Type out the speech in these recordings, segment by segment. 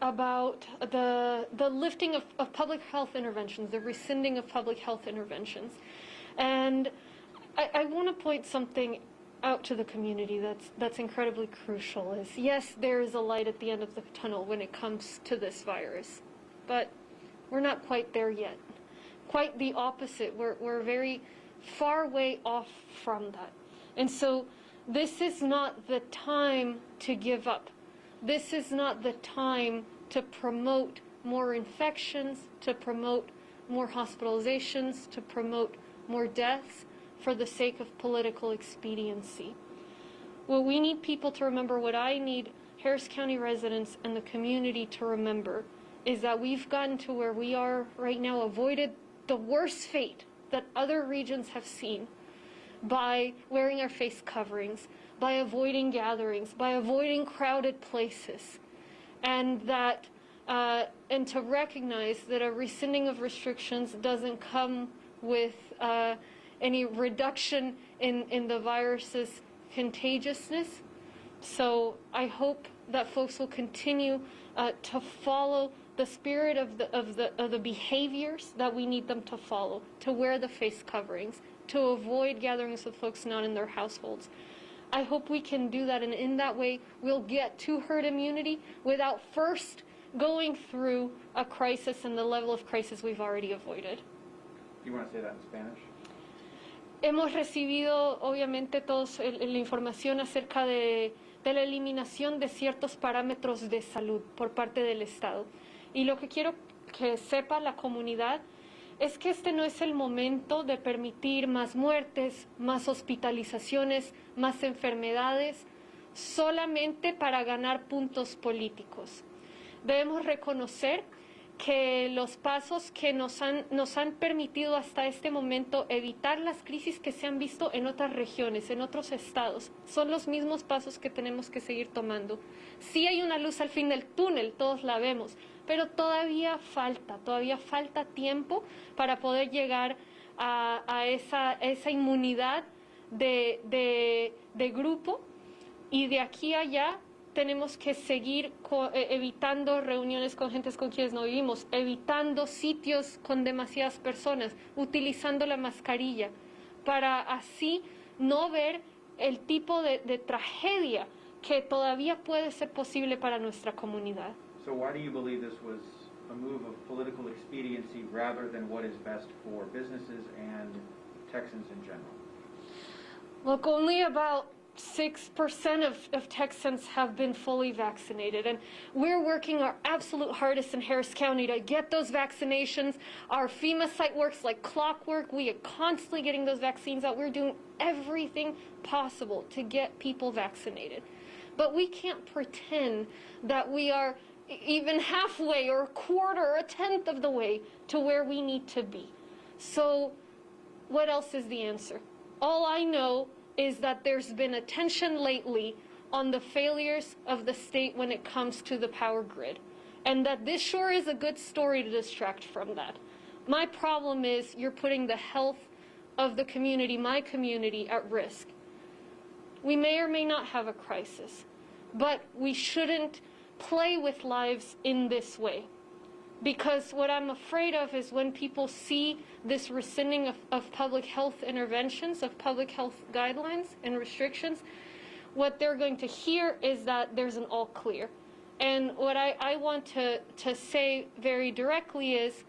about the lifting of public health interventions, the rescinding of public health interventions. And I want to point something out to the community that's incredibly crucial is, yes, there is a light at the end of the tunnel when it comes to this virus, but we're not quite there yet. Quite the opposite. We're very far way off from that. And so this is not the time to give up. This is not the time to promote more infections, to promote more hospitalizations, to promote more deaths for the sake of political expediency. What we need people to remember, what I need Harris County residents and the community to remember, is that we've gotten to where we are right now, avoided the worst fate that other regions have seen by wearing our face coverings, by avoiding gatherings, by avoiding crowded places, and that and to recognize that a rescinding of restrictions doesn't come with any reduction in the virus's contagiousness. So I hope that folks will continue to follow the spirit of the behaviors that we need them to follow, to wear the face coverings, to avoid gatherings with folks not in their households. I hope we can do that, and in that way we'll get to herd immunity without first going through a crisis and the level of crisis we've already avoided. You want to say that in Spanish? Hemos recibido, obviamente, todos la información acerca de la eliminación de ciertos parámetros de salud por parte del Estado. Y lo que quiero que sepa la comunidad es que este no es el momento de permitir más muertes, más hospitalizaciones, más enfermedades, solamente para ganar puntos políticos. Debemos reconocer que los pasos que nos han permitido hasta este momento evitar las crisis que se han visto en otras regiones, en otros estados, son los mismos pasos que tenemos que seguir tomando. Sí hay una luz al fin del túnel, todos la vemos, pero todavía falta tiempo para poder llegar a esa inmunidad de grupo, y de aquí a allá tenemos que seguir evitando reuniones con gentes con quienes no vivimos, evitando sitios con demasiadas personas, utilizando la mascarilla, para así no ver el tipo de tragedia que todavía puede ser posible para nuestra comunidad. So why do you believe this was a move of political expediency rather than what is best for businesses and Texans in general? Look, only about 6% of Texans have been fully vaccinated, and we're working our absolute hardest in Harris County to get those vaccinations. Our FEMA site works like clockwork. We are constantly getting those vaccines out. We're doing everything possible to get people vaccinated. But we can't pretend that we are even halfway or a quarter or a tenth of the way to where we need to be. So what else is the answer? All I know is that there's been attention lately on the failures of the state when it comes to the power grid, and that this sure is a good story to distract from that. My problem is you're putting the health of the community, my community, at risk. We may or may not have a crisis, but we shouldn't play with lives in this way. Because what I'm afraid of is when people see this rescinding of public health interventions, of public health guidelines and restrictions, what they're going to hear is that there's an all clear. And what I want to say very directly is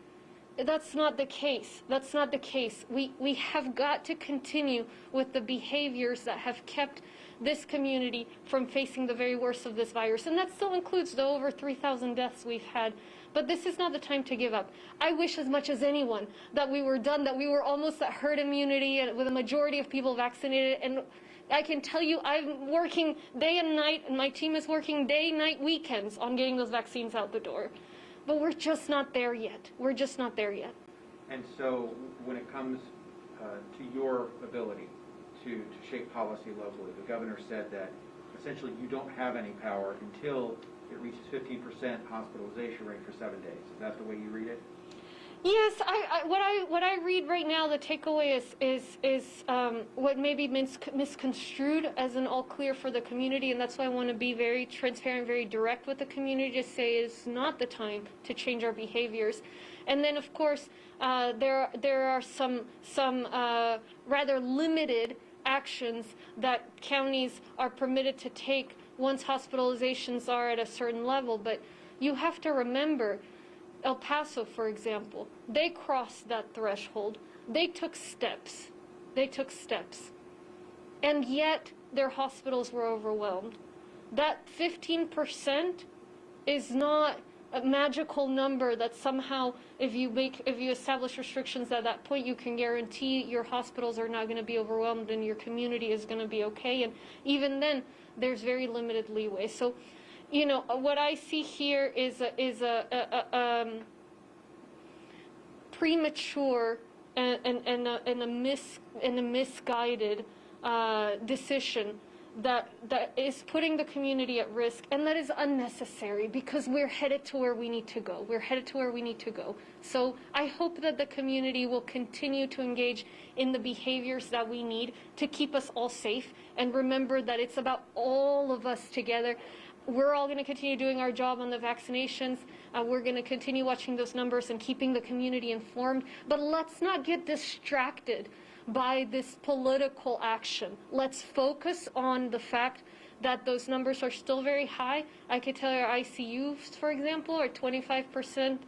that's not the case. That's not the case. We have got to continue with the behaviors that have kept this community from facing the very worst of this virus. And that still includes the over 3,000 deaths we've had. But this is not the time to give up. I wish as much as anyone that we were done, that we were almost at herd immunity and with a majority of people vaccinated. And I can tell you I'm working day and night, and my team is working day, night, weekends on getting those vaccines out the door. But we're just not there yet. We're just not there yet. And so when it comes to your ability to shape policy locally, the governor said that essentially you don't have any power until it reaches 15% hospitalization rate for 7 days. Is that the way you read it? Yes, what I read right now, the takeaway is what may be misconstrued as an all clear for the community, and that's why I want to be very transparent, very direct with the community to say it's not the time to change our behaviors. And then, of course, there are some rather limited actions that counties are permitted to take once hospitalizations are at a certain level. But you have to remember, El Paso, for example, they crossed that threshold. They took steps. They took steps. And yet their hospitals were overwhelmed. That 15% is not a magical number that somehow if you establish restrictions at that point, you can guarantee your hospitals are not going to be overwhelmed and your community is going to be okay. And even then, there's very limited leeway. So, you know, what I see here is a premature and a misguided decision that is putting the community at risk, and that is unnecessary because we're headed to where we need to go. We're headed to where we need to go. So I hope that the community will continue to engage in the behaviors that we need to keep us all safe, and remember that it's about all of us together. We're all going to continue doing our job on the vaccinations. We're going to continue watching those numbers and keeping the community informed. But let's not get distracted by this political action. Let's focus on the fact that those numbers are still very high. I could tell you our ICUs, for example, are 25%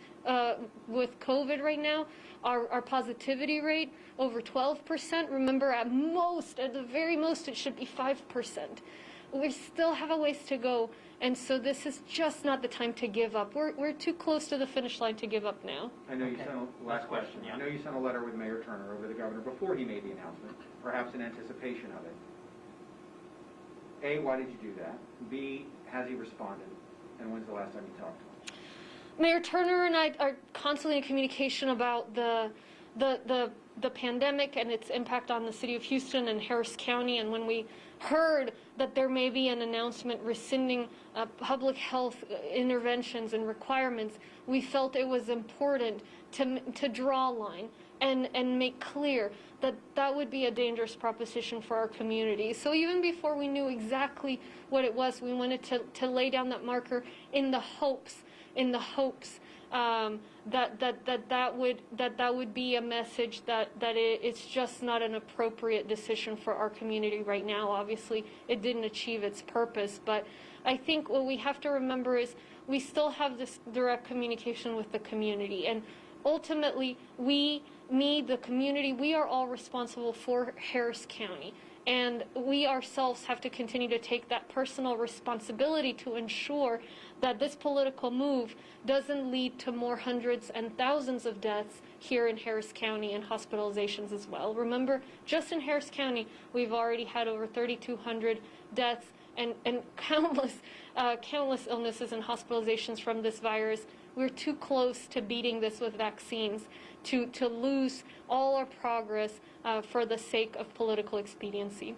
with COVID right now. Our positivity rate, over 12%. Remember, at the very most, it should be 5%. We still have a ways to go, and so this is just not the time to give up. We're too close to the finish line to give up now. I know you sent last question. Yeah. I know you sent a letter with Mayor Turner over the governor before he made the announcement, perhaps in anticipation of it. A, why did you do that? B, has he responded? And when's the last time you talked to him? Mayor Turner and I are constantly in communication about the pandemic and its impact on the city of Houston and Harris County, and when we heard that there may be an announcement rescinding public health interventions and requirements, we felt it was important to draw a line and make clear that that would be a dangerous proposition for our community. So even before we knew exactly what it was, we wanted to lay down that marker in the hopes that would be a message that it's just not an appropriate decision for our community right now. Obviously, it didn't achieve its purpose, but I think what we have to remember is we still have this direct communication with the community, and ultimately, the community, we are all responsible for Harris County. And we ourselves have to continue to take that personal responsibility to ensure that this political move doesn't lead to more hundreds and thousands of deaths here in Harris County and hospitalizations as well. Remember, just in Harris County, we've already had over 3,200 deaths and countless illnesses and hospitalizations from this virus. We're too close to beating this with vaccines to lose all our progress for the sake of political expediency.